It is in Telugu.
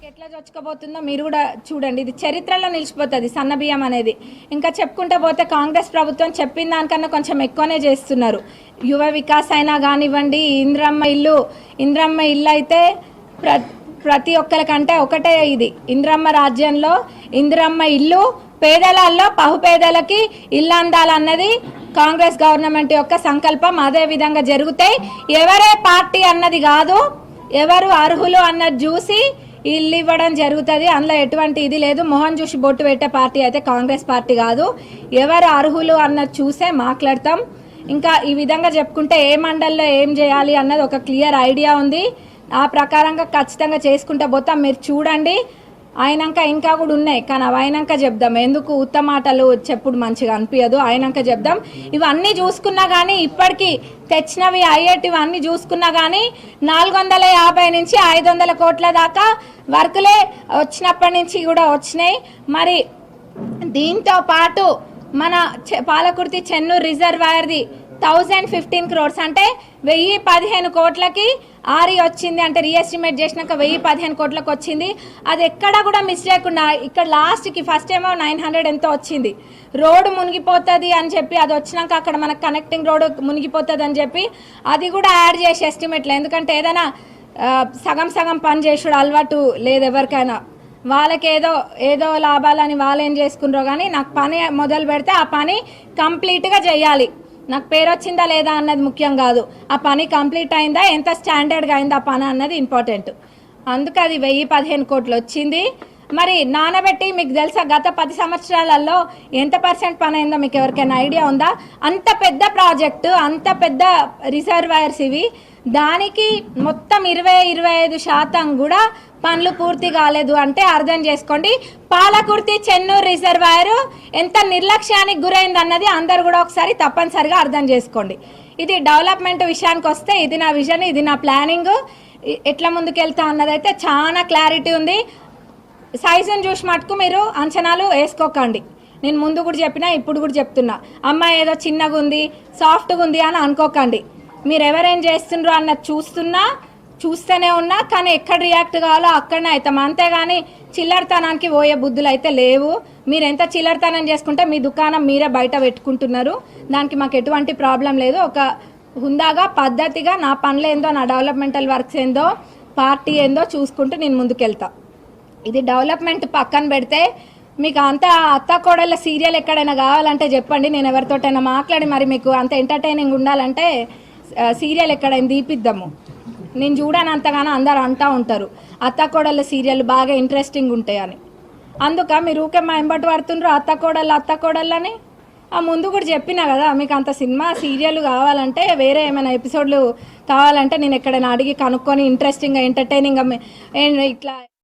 ఎట్లా చొచ్చుకోబోతుందో మీరు కూడా చూడండి. ఇది చరిత్రలో నిలిచిపోతుంది సన్నబియ్యం అనేది. ఇంకా చెప్పుకుంటూ పోతే కాంగ్రెస్ ప్రభుత్వం చెప్పిన దానికన్నా కొంచెం ఎక్కువనే చేస్తున్నారు. యువ వికాస్ అయినా కానివ్వండి, ఇంద్రమ్మ ఇల్లు అయితే ప్రతి ఒక్కరికంటే ఒకటే ఇది ఇంద్రమ్మ రాజ్యంలో ఇంద్రమ్మ ఇల్లు, పేదలలో బహుపేదలకి ఇల్లు అందాలన్నది కాంగ్రెస్ గవర్నమెంట్ యొక్క సంకల్పం. అదే విధంగా జరుగుతాయి. ఎవరే పార్టీ అన్నది కాదు, ఎవరు అర్హులు అన్నది చూసి ఇల్లు ఇవ్వడం జరుగుతుంది. అందులో ఎటువంటి ఇది లేదు. మొహం చూసి బొట్టు పెట్టే పార్టీ అయితే కాంగ్రెస్ పార్టీ కాదు. ఎవరు అర్హులు అన్నది చూసే మాట్లాడతాం. ఇంకా ఈ విధంగా చెప్పుకుంటే ఏ మండల్లో ఏం చేయాలి అన్నది ఒక క్లియర్ ఐడియా ఉంది. ఆ ప్రకారంగా ఖచ్చితంగా చేసుకుంటూ పోతాం. మీరు చూడండి. అయినాక ఇంకా కూడా ఉన్నాయి, కానీ అవి అయినాక చెప్దాం. ఎందుకు ఉత్తమాటలు చెప్పుడు మంచిగా అనిపించదు. అయినాక చెప్దాం. ఇవన్నీ చూసుకున్నా కానీ ఇప్పటికీ తెచ్చినవి అయ్యేటివి అన్నీ చూసుకున్నా కానీ 450 నుంచి 500 కోట్ల దాకా వర్కులే వచ్చినప్పటి నుంచి కూడా వచ్చినాయి. మరి దీంతో పాటు మన పాలకుర్తి చెన్నూరు రిజర్వాయర్ది 1015 crores అంటే 1015 కోట్లకి ఆరి వచ్చింది. అంటే రీఎస్టిమేట్ చేసినాక 1015 కోట్లకు వచ్చింది. అది ఎక్కడ కూడా మిస్ చేయకుండా ఇక్కడ లాస్ట్కి ఫస్ట్ ఏమో 900 ఎంతో వచ్చింది. రోడ్డు మునిగిపోతుంది అని చెప్పి అది వచ్చినాక అక్కడ మనకు కనెక్టింగ్ రోడ్డు మునిగిపోతుంది అని చెప్పి అది కూడా యాడ్ చేసి ఎస్టిమేట్లో. ఎందుకంటే ఏదైనా సగం సగం పని చేసుడు అలవాటు లేదు ఎవరికైనా. వాళ్ళకి ఏదో లాభాలని వాళ్ళు ఏం చేసుకున్నారో కానీ నాకు పని మొదలు పెడితే ఆ పని కంప్లీట్గా చేయాలి. నాకు పేరు వచ్చిందా లేదా అన్నది ముఖ్యం కాదు. ఆ పని కంప్లీట్ అయిందా, ఎంత స్టాండర్డ్గా అయిందా ఆ పని అన్నది ఇంపార్టెంట్. అందుకు అది 1015 కోట్లు వచ్చింది. మరి నానబెట్టి మీకు తెలుసా గత 10 సంవత్సరాలలో ఎంత % పని అయిందో మీకు ఎవరికైనా ఐడియా ఉందా? అంత పెద్ద ప్రాజెక్టు, అంత పెద్ద రిజర్వాయర్స్ ఇవి. దానికి మొత్తం 20-25% కూడా పనులు పూర్తి కాలేదు అంటే అర్థం చేసుకోండి పాలకుర్తి చెన్నూరు రిజర్వాయర్ ఎంత నిర్లక్ష్యానికి గురైంది అన్నది అందరు కూడా ఒకసారి తప్పనిసరిగా అర్థం చేసుకోండి. ఇది డెవలప్మెంట్ విషయానికి వస్తే ఇది నా విజన్, ఇది నా ప్లానింగ్. ఎట్లా ముందుకెళ్తా అన్నదైతే చాలా క్లారిటీ ఉంది. సైజుని చూసి మటుకు మీరు అంచనాలు వేసుకోకండి. నేను ముందు కూడా చెప్పినా, ఇప్పుడు కూడా చెప్తున్నా. అమ్మాయి ఏదో చిన్నగా ఉంది, సాఫ్ట్గా ఉంది అని అనుకోకండి. మీరు ఎవరేం చేస్తుండ్రో అన్నది చూస్తూనే ఉన్నా, కానీ ఎక్కడ రియాక్ట్ కావాలో అక్కడనే అవుతాం. అంతేగాని చిల్లరతనానికి పోయే బుద్ధులు అయితే లేవు. మీరు ఎంత చిల్లరతనం చేసుకుంటే మీ దుకాణం మీరే బయట పెట్టుకుంటున్నారు. దానికి మాకు ఎటువంటి ప్రాబ్లం లేదు. ఒక హుందాగా పద్ధతిగా నా పనులు ఏందో, నా డెవలప్మెంటల్ వర్క్స్ ఏందో, పార్టీ ఏందో చూసుకుంటూ నేను ముందుకెళ్తా. ఇది డెవలప్మెంట్ పక్కన పెడితే మీకు అంత అత్త కోడళ్ళ సీరియల్ ఎక్కడైనా కావాలంటే చెప్పండి. నేను ఎవరితోటైనా మాట్లాడి మరి మీకు అంత ఎంటర్టైనింగ్ ఉండాలంటే సీరియల్ ఎక్కడైనా తీపిద్దాము. నేను చూడని అంతగానో అందరు అంటూ ఉంటారు అత్త కోడళ్ళ సీరియల్ బాగా ఇంట్రెస్టింగ్ ఉంటాయని. అందుక మీరు ఊకే మా ఎంబటి పడుతుండ్రు అత్త కోడళ్ళని. ఆ ముందు కూడా చెప్పినా కదా, మీకు అంత సినిమా సీరియల్ కావాలంటే వేరే ఏమైనా ఎపిసోడ్లు కావాలంటే నేను ఎక్కడైనా అడిగి కనుక్కొని ఇంట్రెస్టింగ్గా ఎంటర్టైనింగ్గా ఇట్లా